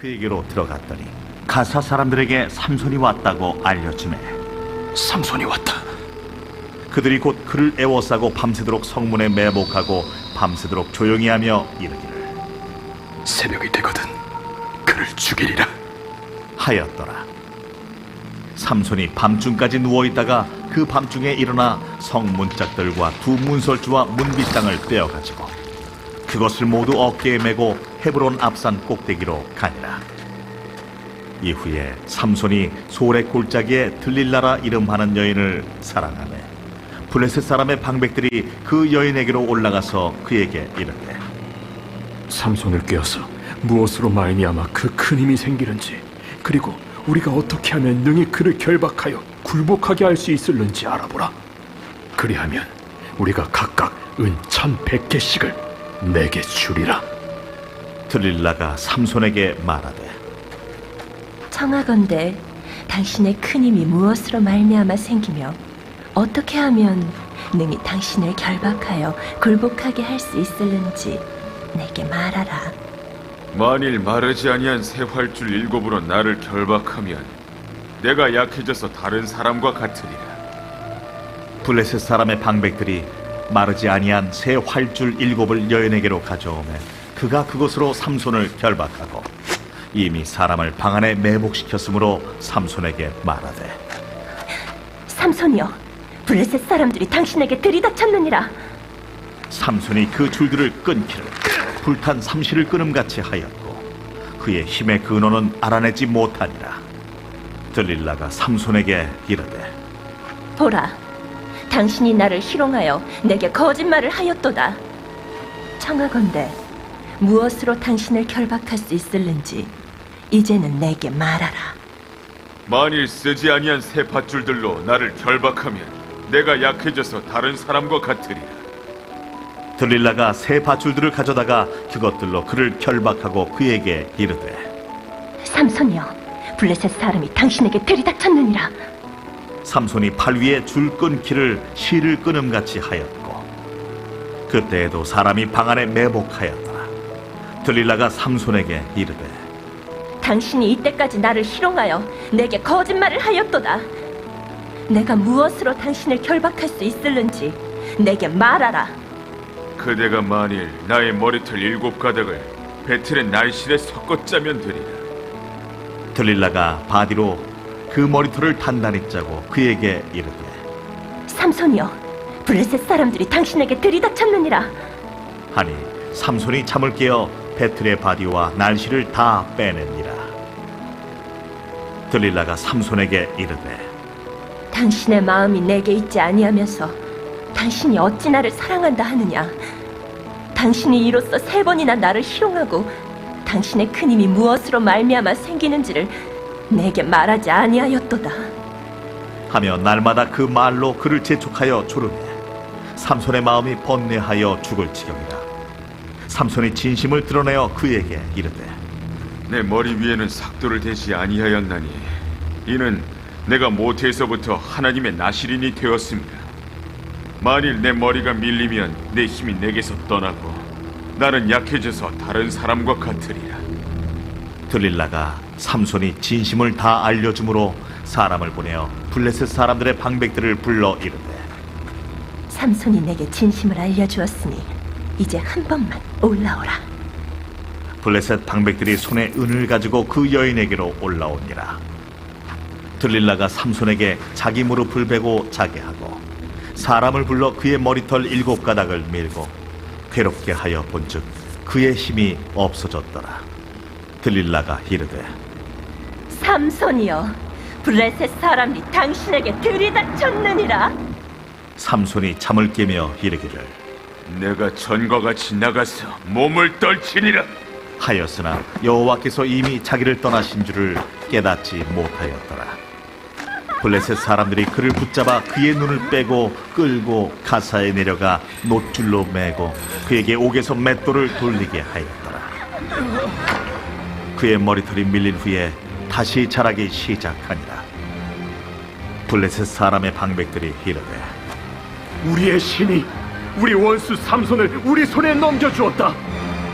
그에게로 들어갔더니 가사 사람들에게 삼손이 왔다고 알려주매 삼손이 왔다. 그들이 곧 그를 애워싸고 밤새도록 성문에 매복하고 밤새도록 조용히 하며 이르기를 새벽이 되거든 그를 죽이리라 하였더라. 삼손이 밤중까지 누워있다가 그 밤중에 일어나 성문짝들과 두 문설주와 문빗장을 떼어가지고 그것을 모두 어깨에 메고 헤브론 앞산 꼭대기로 가니라. 이후에 삼손이 소래 골짜기에 들릴라라 이름하는 여인을 사랑하며 블레셋 사람의 방백들이 그 여인에게로 올라가서 그에게 이르되 삼손을 깨어서 무엇으로 말미암아 그 큰 힘이 생기는지 그리고 우리가 어떻게 하면 능히 그를 결박하여 굴복하게 할 수 있을는지 알아보라. 그리하면 우리가 각각 은 1,100개씩을 내게 주리라. 들릴라가 삼손에게 말하되 청하건대 당신의 큰 힘이 무엇으로 말미암아 생기며 어떻게 하면 능히 당신을 결박하여 굴복하게 할 수 있을는지 내게 말하라. 만일 마르지 아니한 새 활줄 7으로 나를 결박하면 내가 약해져서 다른 사람과 같으리라. 블레셋 사람의 방백들이 마르지 아니한 새 활줄 7을 여인에게로 가져오매 그가 그것으로 삼손을 결박하고 이미 사람을 방 안에 매복시켰으므로 삼손에게 말하되 삼손이여, 블레셋 사람들이 당신에게 들이닥쳤느니라. 삼손이 그 줄들을 끊기를 불탄 삼시를 끊음같이 하였고 그의 힘의 근원은 알아내지 못하니라. 들릴라가 삼손에게 이르되 보라, 당신이 나를 희롱하여 내게 거짓말을 하였도다. 청하건대 무엇으로 당신을 결박할 수 있을는지 이제는 내게 말하라. 만일 쓰지 아니한 새 밧줄들로 나를 결박하면 내가 약해져서 다른 사람과 같으리라. 들릴라가 새 밧줄들을 가져다가 그것들로 그를 결박하고 그에게 이르되 삼손이여, 블레셋 사람이 당신에게 들이닥쳤느니라. 삼손이 팔 위에 줄 끊기를 실을 끊음같이 하였고 그때에도 사람이 방 안에 매복하였더라. 들릴라가 삼손에게 이르되 당신이 이때까지 나를 희롱하여 내게 거짓말을 하였도다. 내가 무엇으로 당신을 결박할 수 있을는지 내게 말하라. 그대가 만일 나의 머리털 7가닥을 배틀의 날실에 섞어 짜면 되리라. 들릴라가 바디로 그 머리털을 단단히 짜고 그에게 이르되 삼손이여, 블레셋 사람들이 당신에게 들이닥쳤느니라. 하니 삼손이 잠을 깨어 배틀의 바디와 날씨를 다 빼냅니다. 들릴라가 삼손에게 이르되 당신의 마음이 내게 있지 아니하면서 당신이 어찌 나를 사랑한다 하느냐. 당신이 이로써 3번이나 나를 희롱하고 당신의 큰 힘이 무엇으로 말미암아 생기는지를 내게 말하지 아니하였도다 하며 날마다 그 말로 그를 재촉하여 조르매 삼손의 마음이 번뇌하여 죽을 지경이라. 삼손이 진심을 드러내어 그에게 이르되 내 머리 위에는 삭도를 대지 아니하였나니 이는 내가 모태에서부터 하나님의 나실인이 되었습니다. 만일 내 머리가 밀리면 내 힘이 내게서 떠나고 나는 약해져서 다른 사람과 같으리라. 들릴라가 삼손이 진심을 다 알려주므로 사람을 보내어 블레셋 사람들의 방백들을 불러 이르되 삼손이 내게 진심을 알려주었으니 이제 한 번만 올라오라. 블레셋 방백들이 손에 은을 가지고 그 여인에게로 올라오니라. 들릴라가 삼손에게 자기 무릎을 베고 자게 하고 사람을 불러 그의 머리털 7가닥을 밀고 괴롭게 하여 본즉 그의 힘이 없어졌더라. 들릴라가 이르되 삼손이여, 블레셋 사람이 당신에게 들이닥쳤느니라. 삼손이 잠을 깨며 이르기를 내가 전과 같이 나가서 몸을 떨치리라 하였으나 여호와께서 이미 자기를 떠나신 줄을 깨닫지 못하였더라. 블레셋 사람들이 그를 붙잡아 그의 눈을 빼고 끌고 가사에 내려가 놋줄로 매고 그에게 옥에서 맷돌을 돌리게 하였더라. 그의 머리털이 밀린 후에 다시 자라기 시작하니라. 블레셋 사람의 방백들이 이르되 우리의 신이 우리 원수 삼손을 우리 손에 넘겨주었다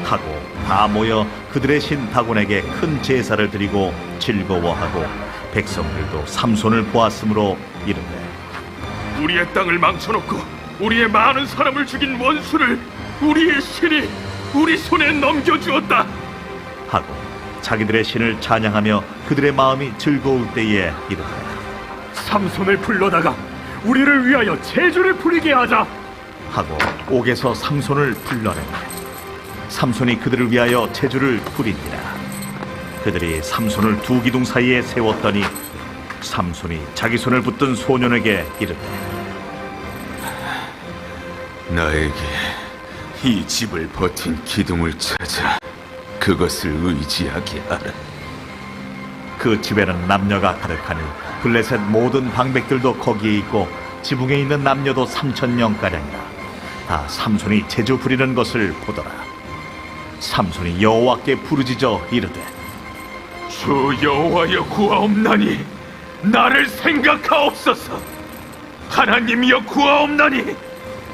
하고 다 모여 그들의 신 다곤에게 큰 제사를 드리고 즐거워하고 백성들도 삼손을 보았으므로 이르되 우리의 땅을 망쳐놓고 우리의 많은 사람을 죽인 원수를 우리의 신이 우리 손에 넘겨주었다 하고 자기들의 신을 찬양하며 그들의 마음이 즐거울 때에 이르되 삼손을 불러다가 우리를 위하여 제주를 부리게 하자 하고 옥에서 삼손을 불러내니 삼손이 그들을 위하여 제주를 부리니라. 그들이 삼손을 두 기둥 사이에 세웠더니 삼손이 자기 손을 붙든 소년에게 이르되 나에게 이 집을 버틴 기둥을 찾아 그것을 의지하게 하라. 그 집에는 남녀가 가득하니 블레셋 모든 방백들도 거기에 있고 지붕에 있는 남녀도 3,000명가량이라. 다 삼손이 제주 부리는 것을 보더라. 삼손이 여호와께 부르짖어 이르되 주 여호와여 구하옵나니 나를 생각하옵소서 하나님이여 구하옵나니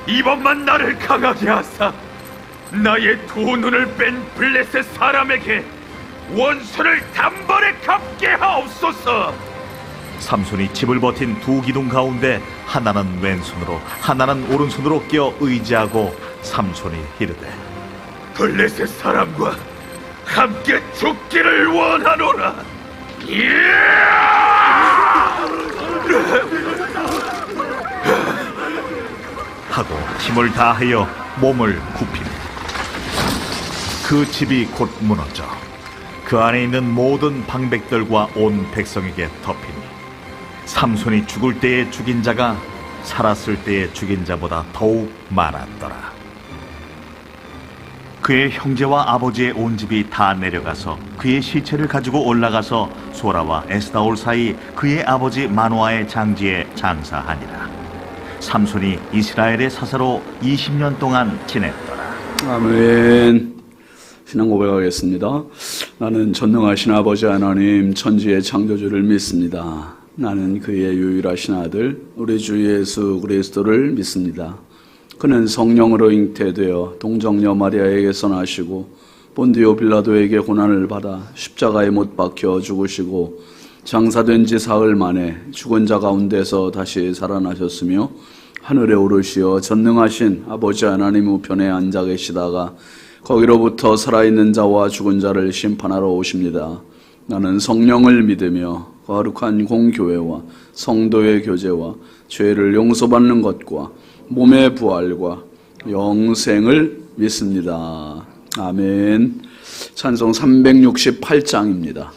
이번만 나를 강하게 하사 나의 두 눈을 뺀 블레셋 사람에게 원수를 단번에 갚게 하옵소서. 삼손이 집을 버틴 두 기둥 가운데 하나는 왼손으로 하나는 오른손으로 끼어 의지하고 삼손이 이르되 블레셋 사람과 함께 죽기를 원하노라. 하고 힘을 다하여 몸을 굽히니 그 집이 곧 무너져 그 안에 있는 모든 방백들과 온 백성에게 덮이니 삼손이 죽을 때에 죽인 자가 살았을 때에 죽인 자보다 더욱 많았더라. 그의 형제와 아버지의 온 집이 다 내려가서 그의 시체를 가지고 올라가서 소라와 에스다올 사이 그의 아버지 마노아의 장지에 장사하니라. 삼손이 이스라엘의 사사로 20년 동안 지냈더라. 아멘. 신앙 고백하겠습니다. 나는 전능하신 아버지 하나님 천지의 창조주를 믿습니다. 나는 그의 유일하신 아들 우리 주 예수 그리스도를 믿습니다. 그는 성령으로 잉태되어 동정녀 마리아에게서 나시고 본디오 빌라도에게 고난을 받아 십자가에 못 박혀 죽으시고 장사된 지 사흘 만에 죽은 자 가운데서 다시 살아나셨으며 하늘에 오르시어 전능하신 아버지 하나님 우편에 앉아 계시다가 거기로부터 살아있는 자와 죽은 자를 심판하러 오십니다. 나는 성령을 믿으며 거룩한 공교회와 성도의 교제와 죄를 용서받는 것과 몸의 부활과 영생을 믿습니다. 아멘. 찬송 368장입니다.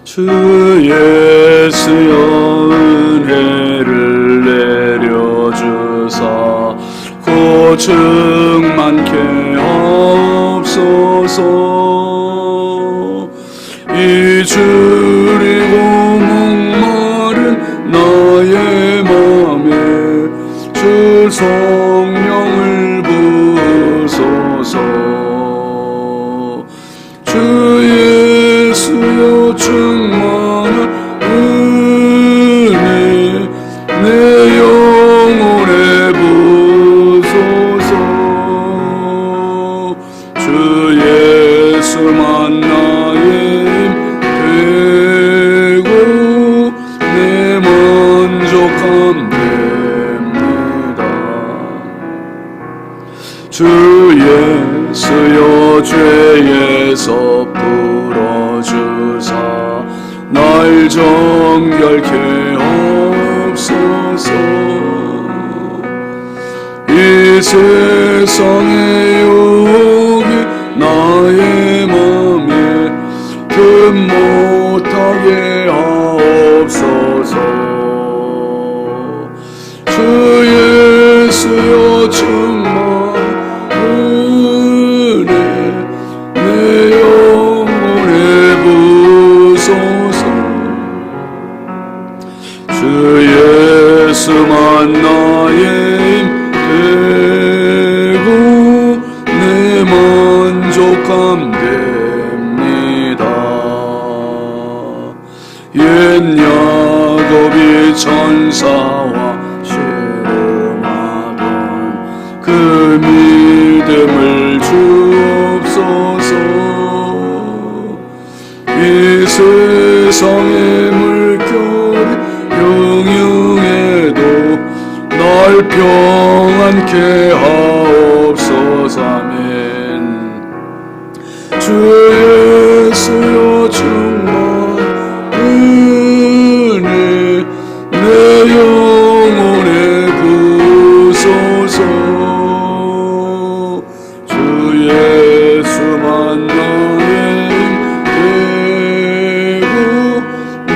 주 예수여 은혜를 내려주사 고증 많게 없소서. 이주리고 목마른 나의 맘에 주 성령을 부으소서. 주 예수여 충만한 은혜 내 영혼에 부소서. 주 예수만 나의 힘 되고 내 만족함 됩니다. 주 예수여 죄에서 풀어주사 날 정결케 없소서. 이 세상의 유혹이 나의 맘에 금 못하게 하옵소서. 주 예수여 충만 은혜 내 영혼에 부소서. 주 예수만 나의 힘 되고 만족함됩니다. 옛 야곱이 천사와 씨름하던 그 믿음을 주옵소서. 이 세상의 물결이 흉흉해도 날 평안케 하옵소서. 아멘. 주 예수여 충만 은혜 내 영혼에 부소서. 주 예수만 나의 힘되고 내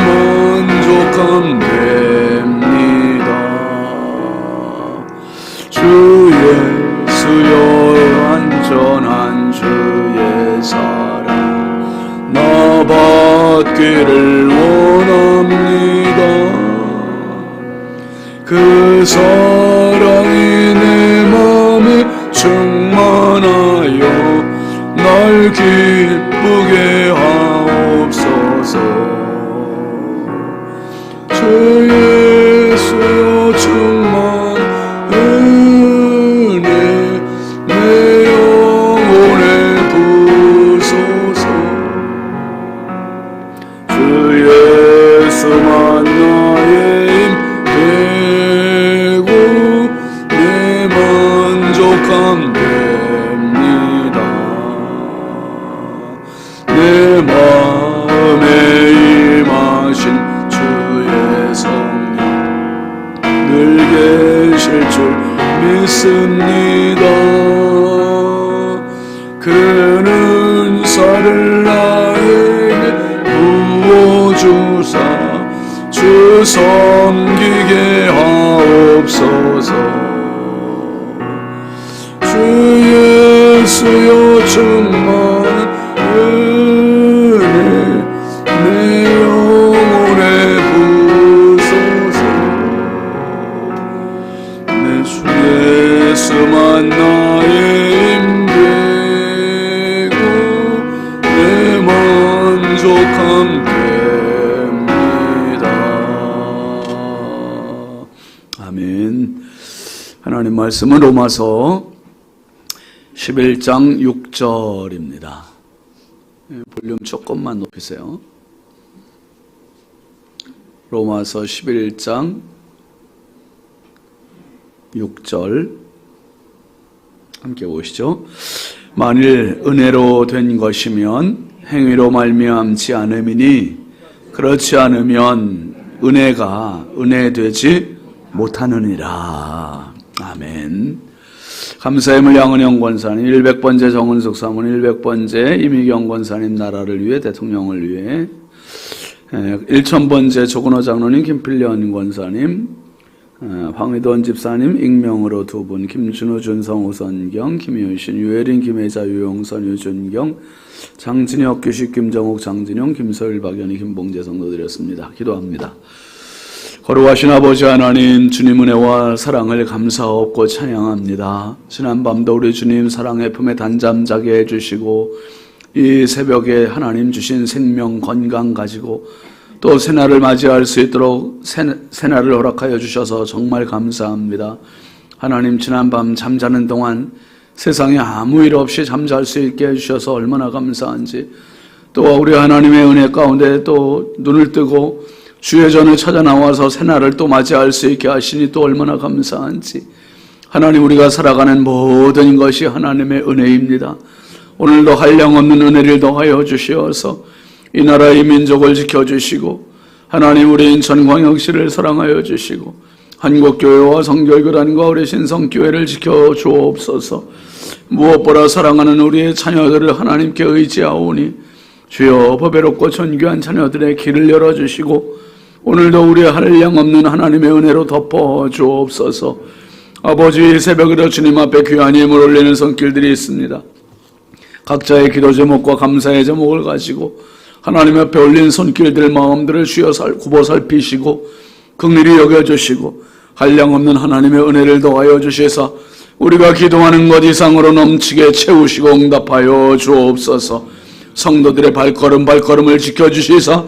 만족함 됩니다. 주 예수여 안전한 주의 사랑 나 받기를 원합니다. 그 사랑이 내 맘에 충만하여 날 기쁘게 하옵소서. 주 예수여 충만 은혜 내 영혼에 부소서. 주 예수만 나의 힘되고 내 만족함 됩니다. 내 마음에 임하신 주의 성령 늘 계실 줄 믿습니다. 그는 은사를 나에게 부어주사 주 섬기게 하옵소서. 주 예수여 충만 은혜 내 영혼에 부소서. 내 주 예수만 나의 힘되고 내 만족함 됩니다. 아멘. 하나님 말씀은 로마서 11장 6절입니다. 볼륨 조금만 높이세요. 로마서 11장 6절 함께 보시죠. 만일 은혜로 된 것이면 행위로 말미암지 않음이니 그렇지 않으면 은혜가 은혜되지 못하느니라. 아멘. 감사의 물 양은영 권사님, 100번째 정은숙 사모님, 100번째 이미경 권사님 나라를 위해 대통령을 위해 1000번째 조근호 장로님, 김필련 권사님, 황의돈 집사님 익명으로 2분, 김준호, 준성, 오선경, 김효신, 유혜린, 김혜자, 유용선, 유준경, 장진혁, 규식, 김정욱, 장진용, 김서일, 박연희, 김봉재 성도 드렸습니다. 기도합니다. 거룩하신 아버지 하나님, 주님 은혜와 사랑을 감사하고 찬양합니다. 지난밤도 우리 주님 사랑의 품에 단잠 자게 해주시고 이 새벽에 하나님 주신 생명 건강 가지고 또 새날을 맞이할 수 있도록 새날을 허락하여 주셔서 정말 감사합니다. 하나님 지난밤 잠자는 동안 세상에 아무 일 없이 잠잘 수 있게 해주셔서 얼마나 감사한지, 또 우리 하나님의 은혜 가운데 또 눈을 뜨고 주의 전에 찾아 나와서 새날을 또 맞이할 수 있게 하시니 또 얼마나 감사한지. 하나님, 우리가 살아가는 모든 것이 하나님의 은혜입니다. 오늘도 한량없는 은혜를 더하여 주시어서 이 나라 이 민족을 지켜주시고 하나님 우리 인천광역시를 사랑하여 주시고 한국교회와 성결교단과 우리 신성교회를 지켜주옵소서. 무엇보다 사랑하는 우리의 자녀들을 하나님께 의지하오니 주여 보배롭고 존귀한 자녀들의 길을 열어주시고 오늘도 우리의 한량없는 하나님의 은혜로 덮어주옵소서. 아버지, 새벽으로 주님 앞에 귀한 힘을 올리는 손길들이 있습니다. 각자의 기도 제목과 감사의 제목을 가지고 하나님 앞에 올린 손길들 마음들을 주여 굽어 살피시고 긍휼히 여겨주시고 한량없는 하나님의 은혜를 더하여 주셔서 우리가 기도하는 것 이상으로 넘치게 채우시고 응답하여 주옵소서. 성도들의 발걸음을 지켜주시사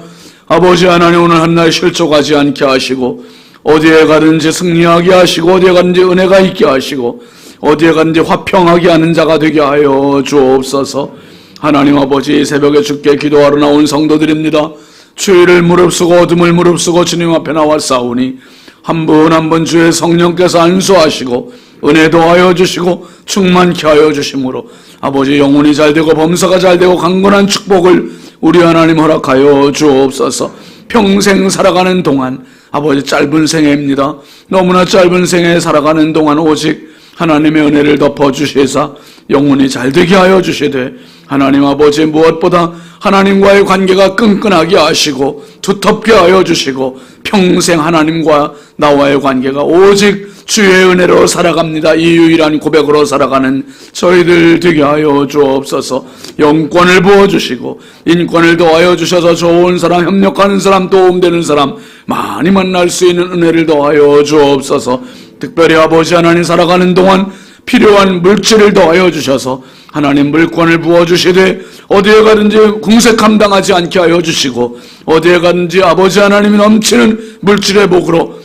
아버지 하나님 오늘 한날 실족하지 않게 하시고 어디에 가든지 승리하게 하시고 어디에 가든지 은혜가 있게 하시고 어디에 가든지 화평하게 하는 자가 되게 하여 주옵소서. 하나님 아버지 새벽에 주께 기도하러 나온 성도들입니다. 주의를 무릅쓰고 어둠을 무릅쓰고 주님 앞에 나와 싸우니 한 분 한 분 주의 성령께서 안수하시고 은혜 더하여 주시고 충만케 하여 주심으로 아버지 영혼이 잘되고 범사가 잘되고 강건한 축복을 우리 하나님 허락하여 주옵소서. 평생 살아가는 동안 아버지 짧은 생애입니다. 너무나 짧은 생에 살아가는 동안 오직 하나님의 은혜를 덮어주시사 영혼이 잘되게 하여 주시되 하나님 아버지 무엇보다 하나님과의 관계가 끈끈하게 하시고 두텁게 하여 주시고 평생 하나님과 나와의 관계가 오직 주의 은혜로 살아갑니다. 이 유일한 고백으로 살아가는 저희들 되게 하여 주옵소서. 영권을 부어주시고 인권을 더하여 주셔서 좋은 사람, 협력하는 사람, 도움되는 사람 많이 만날 수 있는 은혜를 더하여 주옵소서. 특별히 아버지 하나님 살아가는 동안 필요한 물질을 더하여 주셔서 하나님 물권을 부어주시되 어디에 가든지 궁색함 당하지 않게 하여 주시고 어디에 가든지 아버지 하나님이 넘치는 물질의 복으로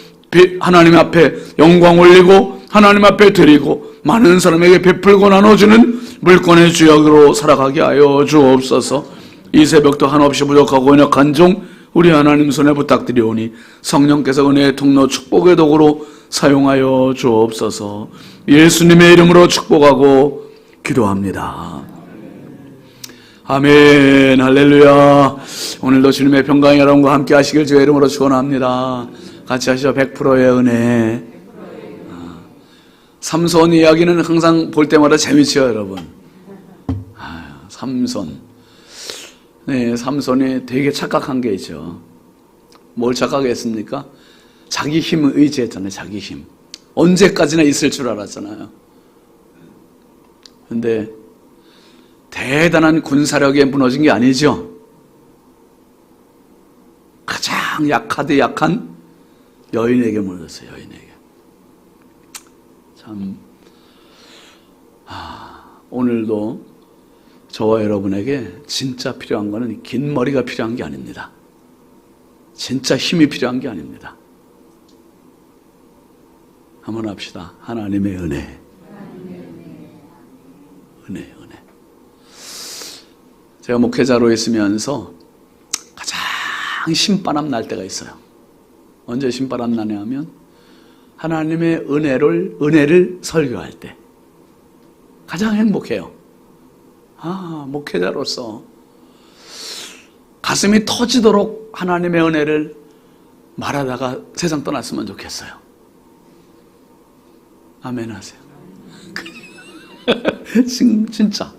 하나님 앞에 영광 올리고 하나님 앞에 드리고 많은 사람에게 베풀고 나눠주는 물권의 주역으로 살아가게 하여 주옵소서. 이 새벽도 한없이 부족하고 연약한 종 우리 하나님 손에 부탁드리오니 성령께서 은혜의 통로 축복의 도구로 사용하여 주옵소서. 예수님의 이름으로 축복하고 기도합니다. 아멘. 할렐루야. 오늘도 주님의 평강이 여러분과 함께 하시길 주의 이름으로 축원합니다. 같이 하시죠. 100%의 은혜. 삼손 이야기는 항상 볼 때마다 재밌죠, 여러분. 삼손. 네, 삼손이 되게 착각한 게 있죠. 뭘 착각했습니까? 자기 힘을 의지했잖아요. 자기 힘. 언제까지나 있을 줄 알았잖아요. 근데 대단한 군사력에 무너진 게 아니죠. 가장 약하디 약한 여인에게 물렸어요. 여인에게. 참 오늘도 저와 여러분에게 진짜 필요한 거는 긴 머리가 필요한 게 아닙니다. 진짜 힘이 필요한 게 아닙니다. 한번 합시다. 하나님의 은혜. 은혜. 제가 목회자로 있으면서 가장 신바람 날 때가 있어요. 언제 신바람 나냐 하면 하나님의 은혜를 설교할 때 가장 행복해요. 목회자로서 가슴이 터지도록 하나님의 은혜를 말하다가 세상 떠났으면 좋겠어요. 아멘 하세요. 진짜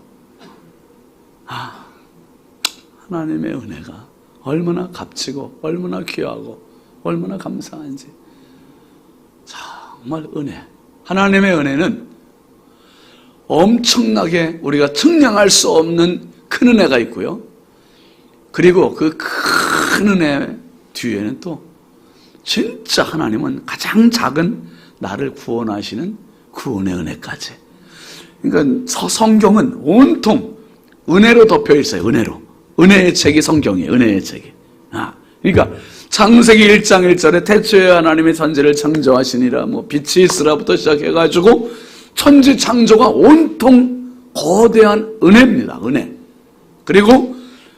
하나님의 은혜가 얼마나 값지고 얼마나 귀하고 얼마나 감사한지. 정말 은혜. 하나님의 은혜는 엄청나게 우리가 측량할 수 없는 큰 은혜가 있고요. 그리고 그 큰 은혜 뒤에는 또 진짜 하나님은 가장 작은 나를 구원하시는 구원의 은혜까지. 그러니까 성경은 온통 은혜로 덮여 있어요. 은혜로. 은혜의 책이 성경이에요. 은혜의 책이. 그러니까 창세기 1장 1절에 태초에 하나님의 천지를 창조하시니라 빛이 있으라부터 시작해가지고 천지 창조가 온통 거대한 은혜입니다. 은혜. 그리고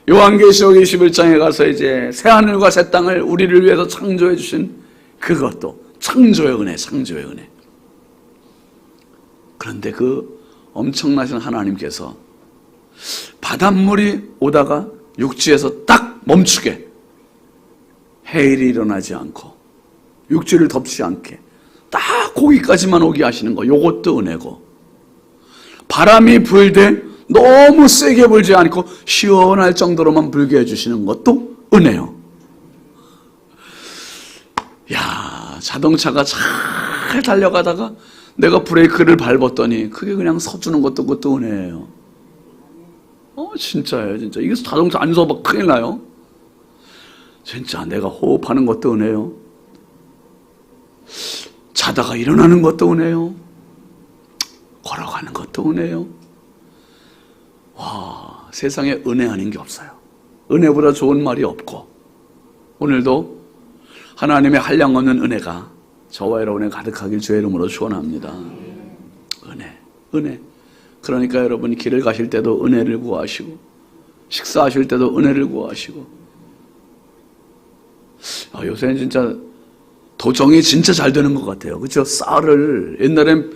요한계시록 21장에 가서 이제 새하늘과 새 땅을 우리를 위해서 창조해 주신 그것도 창조의 은혜, 창조의 은혜. 그런데 그 엄청나신 하나님께서 바닷물이 오다가 육지에서 딱 멈추게, 해일이 일어나지 않고 육지를 덮지 않게 딱 거기까지만 오게 하시는 거, 요것도 은혜고, 바람이 불되 너무 세게 불지 않고 시원할 정도로만 불게 해주시는 것도 은혜요. 야, 자동차가 잘 달려가다가 내가 브레이크를 밟았더니 그게 그냥 서주는 것도 그것도 은혜예요. 진짜예요. 진짜 이게 자동차 안 서봐 큰일 나요. 진짜 내가 호흡하는 것도 은혜요. 자다가 일어나는 것도 은혜요. 그것도 은혜요. 와, 세상에 은혜 아닌 게 없어요. 은혜보다 좋은 말이 없고, 오늘도 하나님의 한량없는 은혜가 저와 여러분에 가득하길 주의 이름으로 축원합니다. 은혜. 그러니까 여러분 길을 가실 때도 은혜를 구하시고, 식사하실 때도 은혜를 구하시고. 요새는 진짜 도정이 진짜 잘 되는 것 같아요. 그렇죠? 쌀을 옛날엔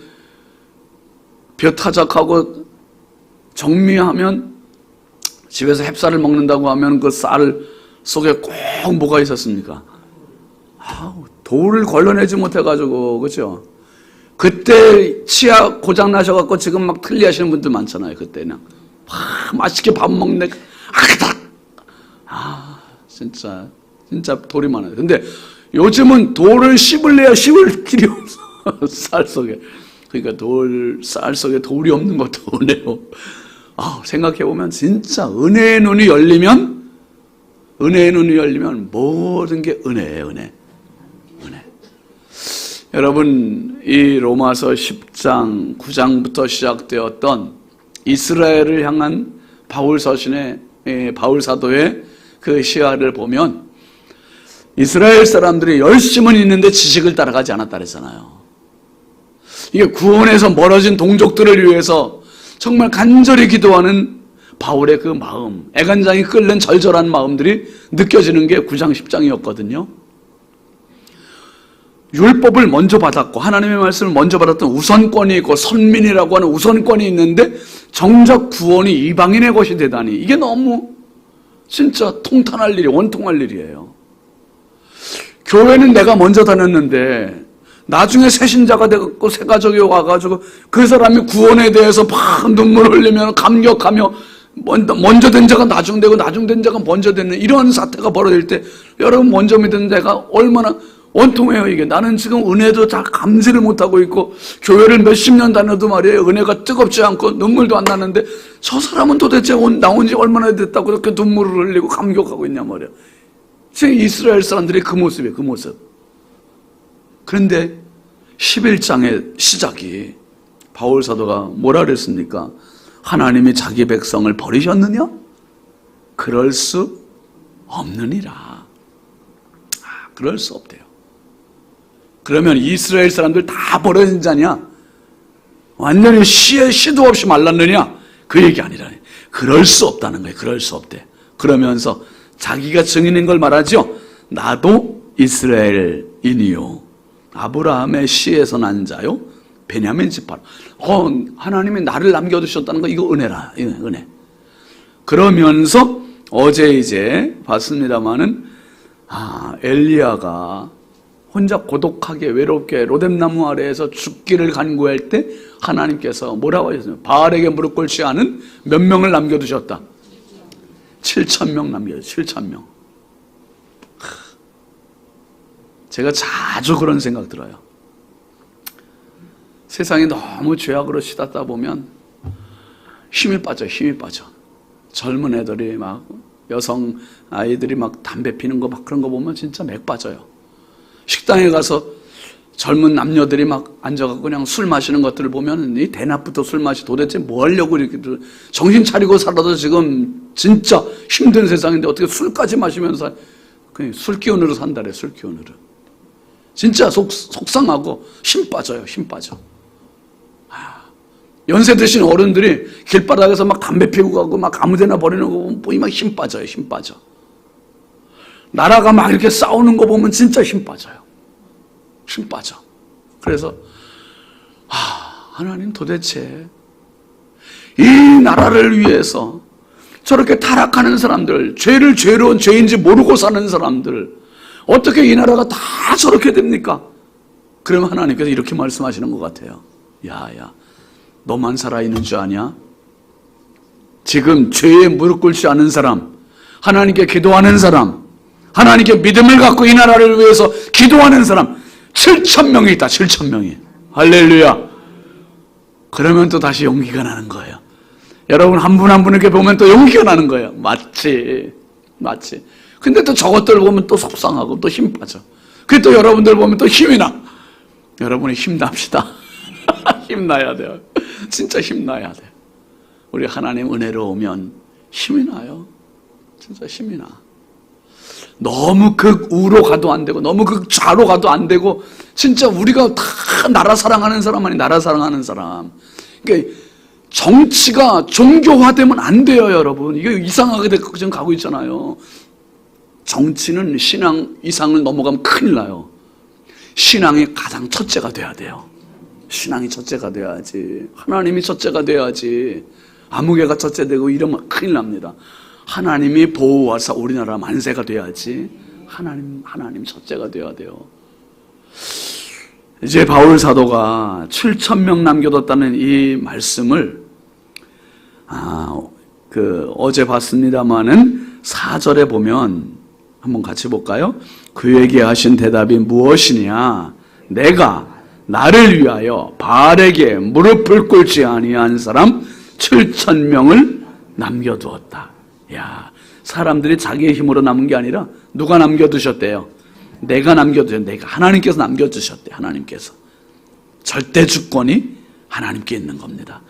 벼타작하고 정미하면, 집에서 햅쌀을 먹는다고 하면 그 쌀 속에 꼭 뭐가 있었습니까? 돌을 걸러내지 못해가지고, 그죠? 그때 치아 고장 나셔갖고 지금 막 틀리하시는 분들 많잖아요. 그때 그냥 맛있게 밥 먹네. 진짜 돌이 많아요. 근데 요즘은 돌을 씹을 길이 없어. 쌀 속에. 그러니까 쌀 속에 돌이 없는 것도 은혜요. 생각해보면 진짜 은혜의 눈이 열리면 모든 게 은혜예요. 은혜. 여러분, 이 로마서 10장 9장부터 시작되었던 이스라엘을 향한 바울 사도의 그 시야를 보면 이스라엘 사람들이 열심은 있는데 지식을 따라가지 않았다 그랬잖아요. 이게 구원에서 멀어진 동족들을 위해서 정말 간절히 기도하는 바울의 그 마음, 애간장이 끓는 절절한 마음들이 느껴지는 게 9장 10장이었거든요. 율법을 먼저 받았고 하나님의 말씀을 먼저 받았던 우선권이 있고 선민이라고 하는 우선권이 있는데 정작 구원이 이방인의 것이 되다니, 이게 너무 진짜 통탄할 일이, 원통할 일이에요. 교회는 내가 먼저 다녔는데 나중에 새 신자가 되고 새 가족이 와가지고 그 사람이 구원에 대해서 막 눈물 흘리며 감격하며 먼저 된 자가 나중되고 나중된 자가 먼저 되는 이런 사태가 벌어질 때, 여러분 먼저 믿은 자가 얼마나 원통해요. 이게 나는 지금 은혜도 다 감지를 못하고 있고 교회를 몇십 년 다녀도 말이에요, 은혜가 뜨겁지 않고 눈물도 안 나는데 저 사람은 도대체 나온 지 얼마나 됐다고 그렇게 눈물을 흘리고 감격하고 있냐 말이에요. 지금 이스라엘 사람들이 그 모습이에요. 그 모습. 그런데 11장의 시작이 바울 사도가 뭐라 그랬습니까? 하나님이 자기 백성을 버리셨느냐? 그럴 수 없느니라. 그럴 수 없대요. 그러면 이스라엘 사람들 다 버려진 자냐? 완전히 시도 없이 말랐느냐? 그 얘기 아니라니. 그럴 수 없다는 거예요. 그럴 수 없대. 그러면서 자기가 증인인 걸 말하죠. 나도 이스라엘인이요, 아브라함의 씨에서 난 자요, 베냐민 지파로. 하나님이 나를 남겨두셨다는 거, 이거 은혜라. 은혜. 그러면서 어제 이제 봤습니다마는 엘리야가 혼자 고독하게 외롭게 로뎀나무 아래에서 죽기를 간구할 때 하나님께서 뭐라고 하셨어요? 바알에게 무릎 꿇지 않은 몇 명을 남겨두셨다? 7,000명 남겨두셨어요. 7,000명. 제가 자주 그런 생각 들어요. 세상이 너무 죄악으로 시닫다 보면 힘이 빠져. 젊은 애들이 막, 여성 아이들이 막 담배 피는 거 막 그런 거 보면 진짜 맥 빠져요. 식당에 가서 젊은 남녀들이 막 앉아갖고 그냥 술 마시는 것들을 보면 이 대낮부터 술 마시 도대체 뭐 하려고 이렇게 정신 차리고 살아도 지금 진짜 힘든 세상인데 어떻게 술까지 마시면서 그냥 술 기운으로 산다래. 술 기운으로. 진짜 속상하고 힘 빠져요. 힘 빠져. 연세 드신 어른들이 길바닥에서 막 담배 피우고 가고 막 아무데나 버리는 거 보면 막 힘 빠져요. 힘 빠져. 나라가 막 이렇게 싸우는 거 보면 진짜 힘 빠져요. 힘 빠져. 그래서 하나님 도대체 이 나라를 위해서 저렇게 타락하는 사람들, 죄를 죄로운 죄인지 모르고 사는 사람들, 어떻게 이 나라가 다 저렇게 됩니까? 그러면 하나님께서 이렇게 말씀하시는 것 같아요. 야, 너만 살아있는 줄 아냐? 지금 죄에 무릎 꿇지 않은 사람, 하나님께 기도하는 사람, 하나님께 믿음을 갖고 이 나라를 위해서 기도하는 사람 7,000명이 있다. 7,000명이. 할렐루야. 그러면 또 다시 용기가 나는 거예요. 여러분 한 분 한 분에게 보면 또 용기가 나는 거예요. 맞지. 근데 또 저것들 보면 또 속상하고 또 힘 빠져. 그게 또 여러분들 보면 또 힘이 나. 여러분이 힘납시다. 힘나야 돼요. 진짜 힘나야 돼. 우리 하나님 은혜로 오면 힘이 나요. 진짜 힘이 나. 너무 극우로 가도 안 되고 너무 극좌로 가도 안 되고 진짜 우리가 다 나라 사랑하는 사람 아니 나라 사랑하는 사람. 그러니까 정치가 종교화되면 안 돼요, 여러분. 이게 이상하게 지금 가고 있잖아요. 정치는 신앙 이상을 넘어가면 큰일 나요. 신앙이 가장 첫째가 돼야 돼요. 신앙이 첫째가 돼야지. 하나님이 첫째가 돼야지. 아무개가 첫째 되고 이러면 큰일 납니다. 하나님이 보호하사 우리나라 만세가 돼야지. 하나님 첫째가 돼야 돼요. 이제 바울 사도가 7,000명 남겨뒀다는 이 말씀을 어제 봤습니다마는 4절에 보면 한번 같이 볼까요? 그에게 하신 대답이 무엇이냐? 내가 나를 위하여 바알에게 무릎을 꿇지 아니한 사람 7,000명을 남겨두었다. 야, 사람들이 자기의 힘으로 남은 게 아니라 누가 남겨두셨대요? 내가 내가 하나님께서 남겨두셨대. 하나님께서 절대 주권이 하나님께 있는 겁니다.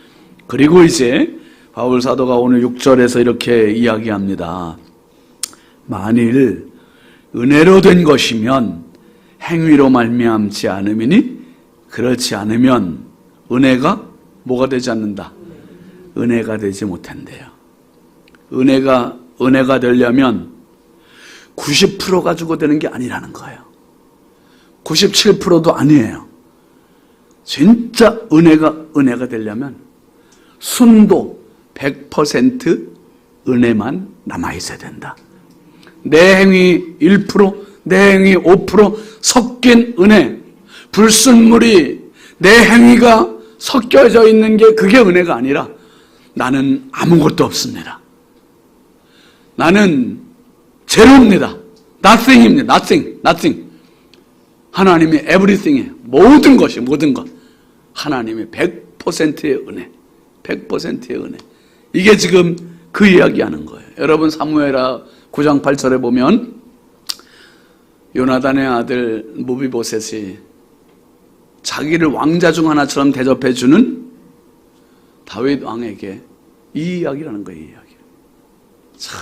그리고 이제 바울 사도가 오늘 6절에서 이렇게 이야기합니다. 만일 은혜로 된 것이면 행위로 말미암지 않음이니 그렇지 않으면 은혜가 뭐가 되지 않는다? 은혜가 되지 못한대요. 은혜가 되려면 90% 가지고 되는 게 아니라는 거예요. 97%도 아니에요. 진짜 은혜가 되려면 순도 100% 은혜만 남아있어야 된다. 내 행위 1%, 내 행위 5% 섞인 은혜, 불순물이 내 행위가 섞여져 있는 게 그게 은혜가 아니라 나는 아무것도 없습니다. 나는 제로입니다. nothing입니다. nothing. 하나님이 everything이에요. 모든 것이 모든 것. 하나님의 100%의 은혜. 100%의 은혜. 이게 지금 그 이야기하는 거예요. 여러분 사무엘하 9장 8절에 보면 요나단의 아들 무비보셋이 자기를 왕자 중 하나처럼 대접해주는 다윗 왕에게 이 이야기라는 거예요. 이 이야기. 자,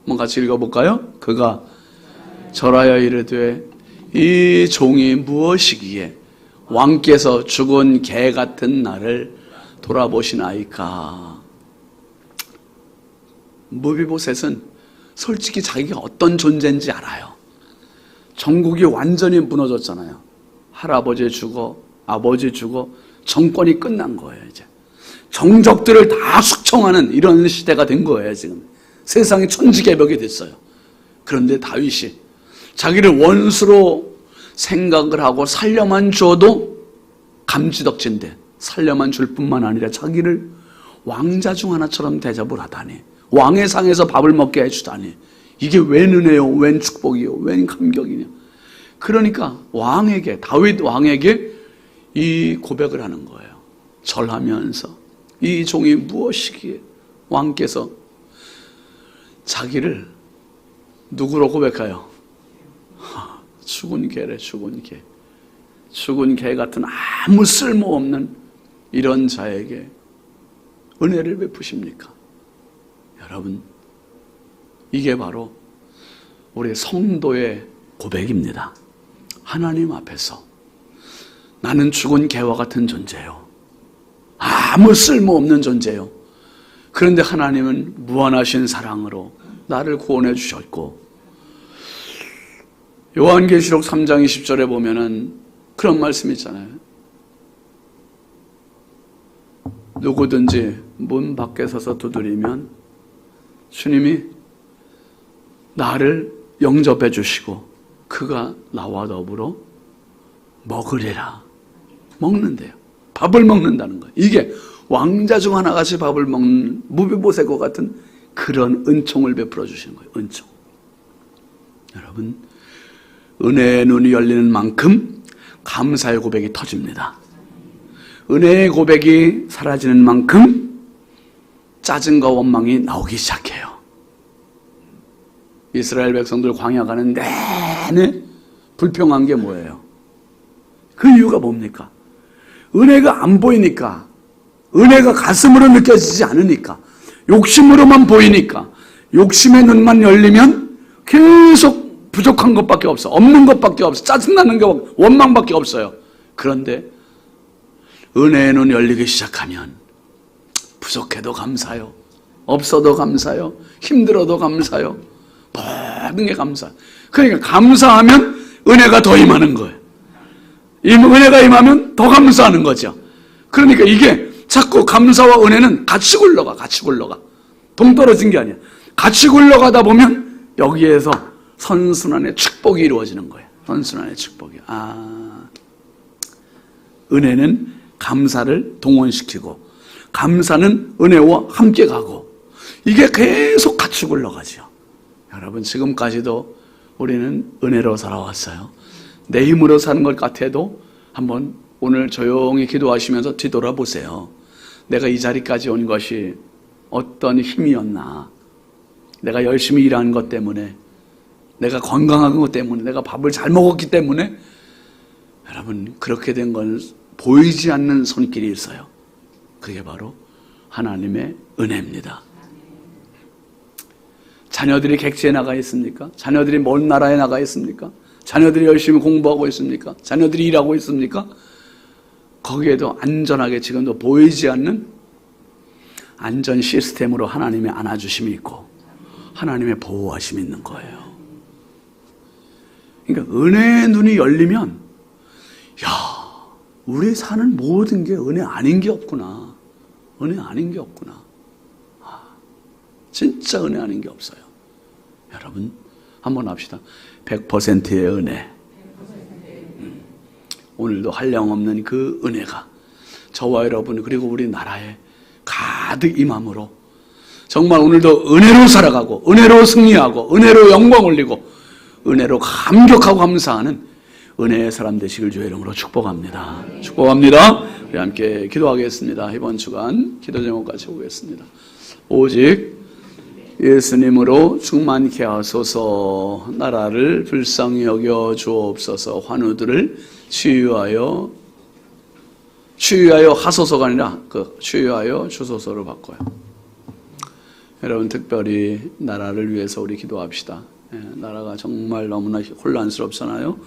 한번 같이 읽어볼까요? 그가 절하여 이르되 이 종이 무엇이기에 왕께서 죽은 개 같은 나를 돌아보시나이까. 무비보셋은 솔직히 자기가 어떤 존재인지 알아요. 전국이 완전히 무너졌잖아요. 할아버지 죽어, 아버지 죽어, 정권이 끝난 거예요. 이제 정적들을 다 숙청하는 이런 시대가 된 거예요. 지금 세상이 천지개벽이 됐어요. 그런데 다윗이 자기를 원수로 생각을 하고 살려만 줘도 감지덕진데 살려만 줄 뿐만 아니라 자기를 왕자 중 하나처럼 대접을 하다니, 왕의 상에서 밥을 먹게 해주다니, 이게 웬 은혜요, 웬 축복이요, 웬 감격이냐. 그러니까 왕에게, 다윗 왕에게 이 고백을 하는 거예요. 절하면서 이 종이 무엇이기에 왕께서 자기를 누구로 고백해요? 죽은 개래. 죽은 개 같은 아무 쓸모없는 이런 자에게 은혜를 베푸십니까? 여러분, 이게 바로 우리 성도의 고백입니다. 하나님 앞에서 나는 죽은 개와 같은 존재요. 아무 쓸모없는 존재요. 그런데 하나님은 무한하신 사랑으로 나를 구원해 주셨고, 요한계시록 3장 20절에 보면은 그런 말씀이 있잖아요. 누구든지 문 밖에 서서 두드리면 주님이 나를 영접해 주시고 그가 나와 더불어 먹으리라. 먹는데요. 밥을 먹는다는 거예요. 이게 왕자 중 하나같이 밥을 먹는 무비보셋과 같은 그런 은총을 베풀어 주시는 거예요. 은총. 여러분, 은혜의 눈이 열리는 만큼 감사의 고백이 터집니다. 은혜의 고백이 사라지는 만큼 짜증과 원망이 나오기 시작해요. 이스라엘 백성들 광야 가는 내내 불평한 게 뭐예요? 그 이유가 뭡니까? 은혜가 안 보이니까 은혜가 가슴으로 느껴지지 않으니까, 욕심으로만 보이니까, 욕심의 눈만 열리면 계속 부족한 것밖에 없어. 없는 것밖에 없어. 짜증나는 게 원망밖에 없어요. 그런데 은혜의 눈 열리기 시작하면 부족해도 감사요, 없어도 감사요, 힘들어도 감사요, 모든 게 감사. 그러니까 감사하면 은혜가 더 임하는 거예요. 은혜가 임하면 더 감사하는 거죠. 그러니까 이게 자꾸 감사와 은혜는 같이 굴러가. 동떨어진 게 아니야. 같이 굴러가다 보면 여기에서 선순환의 축복이 이루어지는 거예요. 선순환의 축복이. 은혜는 감사를 동원시키고, 감사는 은혜와 함께 가고, 이게 계속 같이 굴러가죠. 여러분, 지금까지도 우리는 은혜로 살아왔어요. 내 힘으로 사는 것 같아도 한번 오늘 조용히 기도하시면서 뒤돌아보세요. 내가 이 자리까지 온 것이 어떤 힘이었나? 내가 열심히 일하는 것 때문에, 내가 건강한 것 때문에, 내가 밥을 잘 먹었기 때문에? 여러분, 그렇게 된 건 보이지 않는 손길이 있어요. 그게 바로 하나님의 은혜입니다. 자녀들이 객지에 나가 있습니까? 자녀들이 먼 나라에 나가 있습니까? 자녀들이 열심히 공부하고 있습니까? 자녀들이 일하고 있습니까? 거기에도 안전하게 지금도 보이지 않는 안전 시스템으로 하나님의 안아주심이 있고 하나님의 보호하심이 있는 거예요. 그러니까 은혜의 눈이 열리면, 야, 우리 사는 모든 게 은혜 아닌 게 없구나. 은혜 아닌 게 없구나. 진짜 은혜 아닌 게 없어요. 여러분, 한번 합시다. 100%의 은혜. 오늘도 한량없는 그 은혜가 저와 여러분 그리고 우리 나라에 가득 임함으로 정말 오늘도 은혜로 살아가고, 은혜로 승리하고, 은혜로 영광 올리고, 은혜로 감격하고 감사하는 은혜의 사람 되시길 주의 이름으로 축복합니다. 축복합니다. 우리 함께 기도하겠습니다. 이번 주간 기도 제목 같이 보겠습니다. 오직 예수님으로 충만케 하소서. 나라를 불쌍히 여겨 주옵소서. 환우들을 치유하여 하소서가 아니라 치유하여 주소서로 바꿔요. 여러분, 특별히 나라를 위해서 우리 기도합시다. 나라가 정말 너무나 혼란스럽잖아요.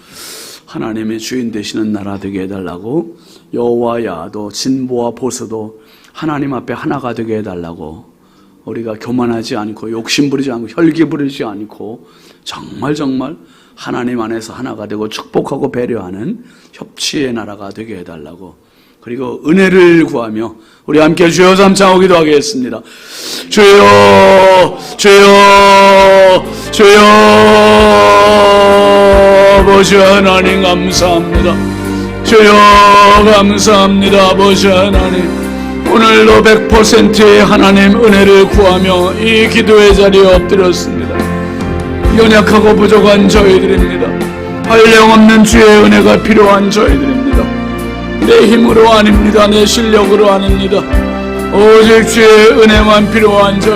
하나님의 주인 되시는 나라 되게 해달라고, 여와 야도 진보와 보수도 하나님 앞에 하나가 되게 해달라고, 우리가 교만하지 않고 욕심 부리지 않고 혈기 부리지 않고 정말 하나님 안에서 하나가 되고 축복하고 배려하는 협치의 나라가 되게 해달라고, 그리고 은혜를 구하며 우리 함께 주여 삼창하고 기도하겠습니다. 주여, 주여, 주여. 아버지 하나님 감사합니다. 주여 감사합니다. 아버지 하나님, 오늘도 100%의 하나님 은혜를 구하며 이 기도의 자리에 엎드렸습니다. 연약하고 부족한 저희들입니다. 한량없는 주의 은혜가 필요한 저희들입니다. 내 힘으로 아닙니다. 내 실력으로 아닙니다. 오직 주의 은혜만 필요한 저희